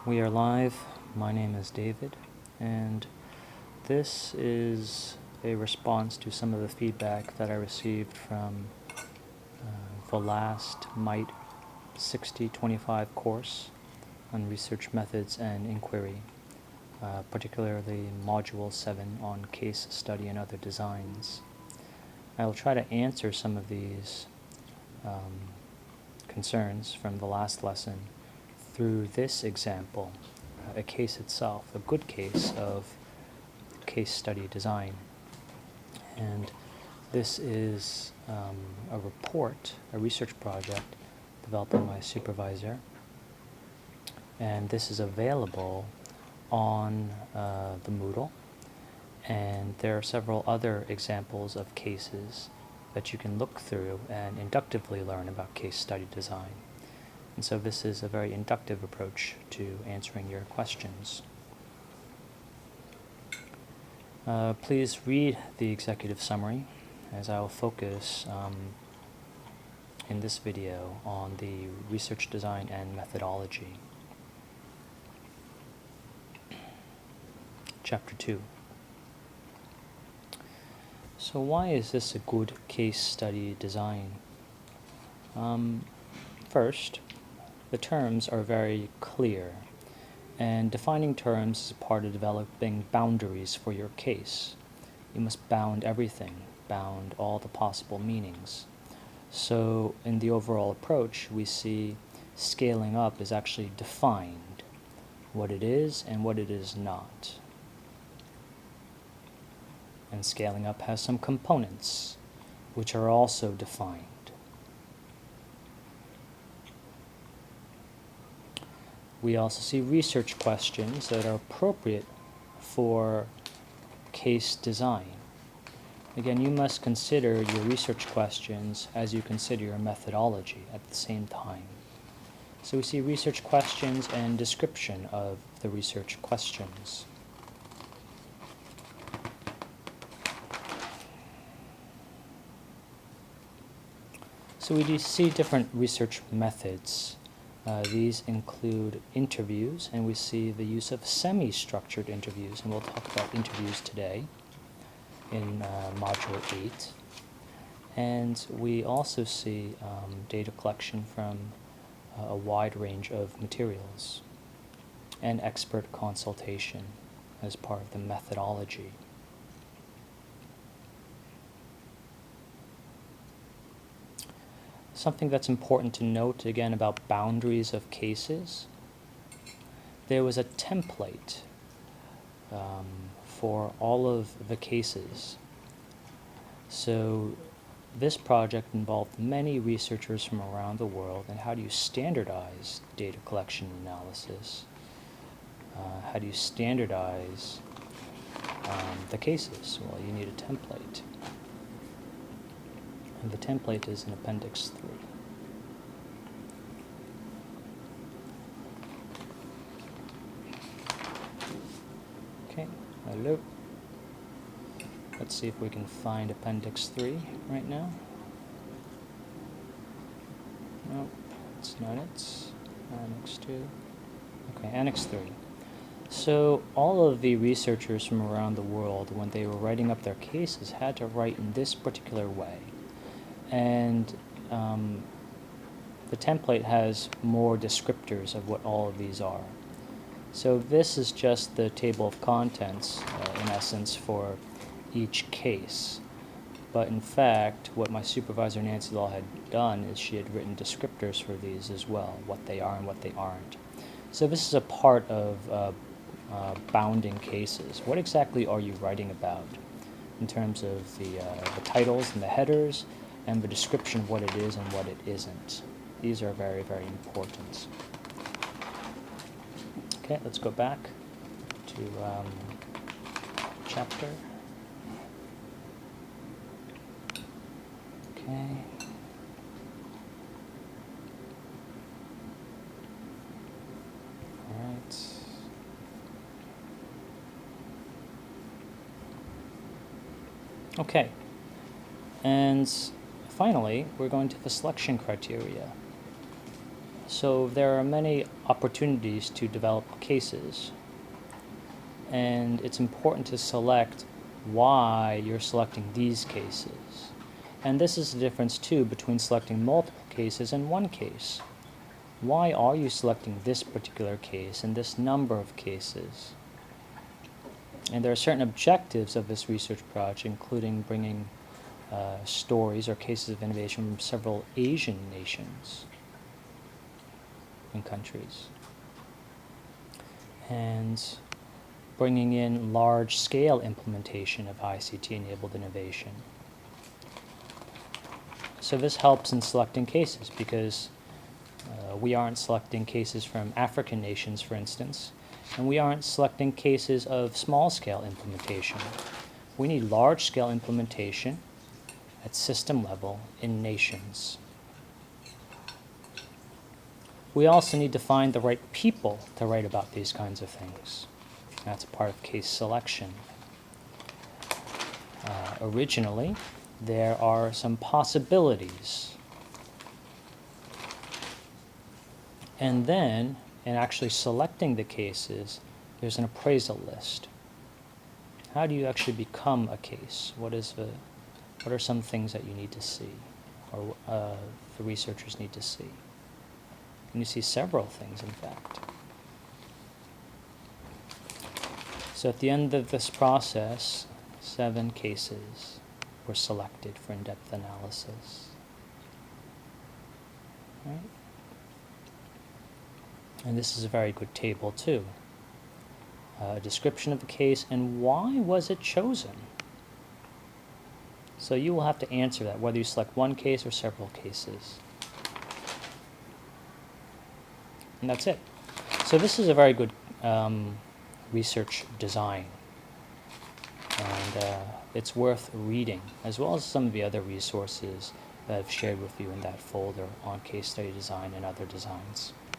We are live. My name is David, and this is a response to some of the feedback that I received from the last MITE 6025 course on research methods and inquiry, particularly Module 7 on case study and other designs. I will try to answer some of these concerns from the last lesson through this example, a case itself, a good case of case study design. And this is a report, a research project developed by my supervisor, and this is available on the Moodle, and there are several other examples of cases that you can look through and inductively learn about case study design. And so this is a very inductive approach to answering your questions. Please read the executive summary, as I will focus in this video on the research design and methodology. Chapter 2. So why is this a good case study design? First, the terms are very clear, and defining terms is a part of developing boundaries for your case. You must bound everything, bound all the possible meanings. So in the overall approach, we see scaling up is actually defined, what it is and what it is not. And scaling up has some components, which are also defined. We also see research questions that are appropriate for case design. Again, you must consider your research questions as you consider your methodology at the same time. So we see research questions and description of the research questions. So we do see different research methods. These include interviews, and we see the use of semi-structured interviews, and we'll talk about interviews today in Module 8. And we also see data collection from a wide range of materials and expert consultation as part of the methodology. Something that's important to note, again, about boundaries of cases. There was a template for all of the cases. So this project involved many researchers from around the world, and how do you standardize data collection analysis? How do you standardize the cases? Well, you need a template. And the template is in Appendix 3. Okay, hello. Let's see if we can find Appendix 3 right now. Nope, it's not it. Annex 2. Okay, Annex 3. So all of the researchers from around the world, when they were writing up their cases, had to write in this particular way. And the template has more descriptors of what all of these are. So this is just the table of contents, in essence, for each case. But in fact, what my supervisor Nancy Law had done is she had written descriptors for these as well, what they are and what they aren't. So this is a part of bounding cases. What exactly are you writing about in terms of the titles and the headers, and the description of what it is and what it isn't? These are very, very important. Okay, let's go back to chapter. Okay. All right. Okay. And finally, we're going to the selection criteria. So there are many opportunities to develop cases, and it's important to select why you're selecting these cases. And this is the difference too between selecting multiple cases and one case. Why are you selecting this particular case and this number of cases? And there are certain objectives of this research project, including bringing stories or cases of innovation from several Asian nations and countries, and bringing in large-scale implementation of ICT-enabled innovation. So this helps in selecting cases because we aren't selecting cases from African nations, for instance, and we aren't selecting cases of small-scale implementation. We need large-scale implementation at system level in nations. We also need to find the right people to write about these kinds of things. That's a part of case selection. Originally, there are some possibilities. And then, in actually selecting the cases, there's an appraisal list. How do you actually become a case? What are some things that you need to see, or the researchers need to see? And you see several things, in fact. So at the end of this process, 7 cases were selected for in-depth analysis. Right? And this is a very good table, too. A description of the case and why was it chosen? So you will have to answer that, whether you select one case or several cases. And that's it. So this is a very good research design. And it's worth reading, as well as some of the other resources that I've shared with you in that folder on case study design and other designs.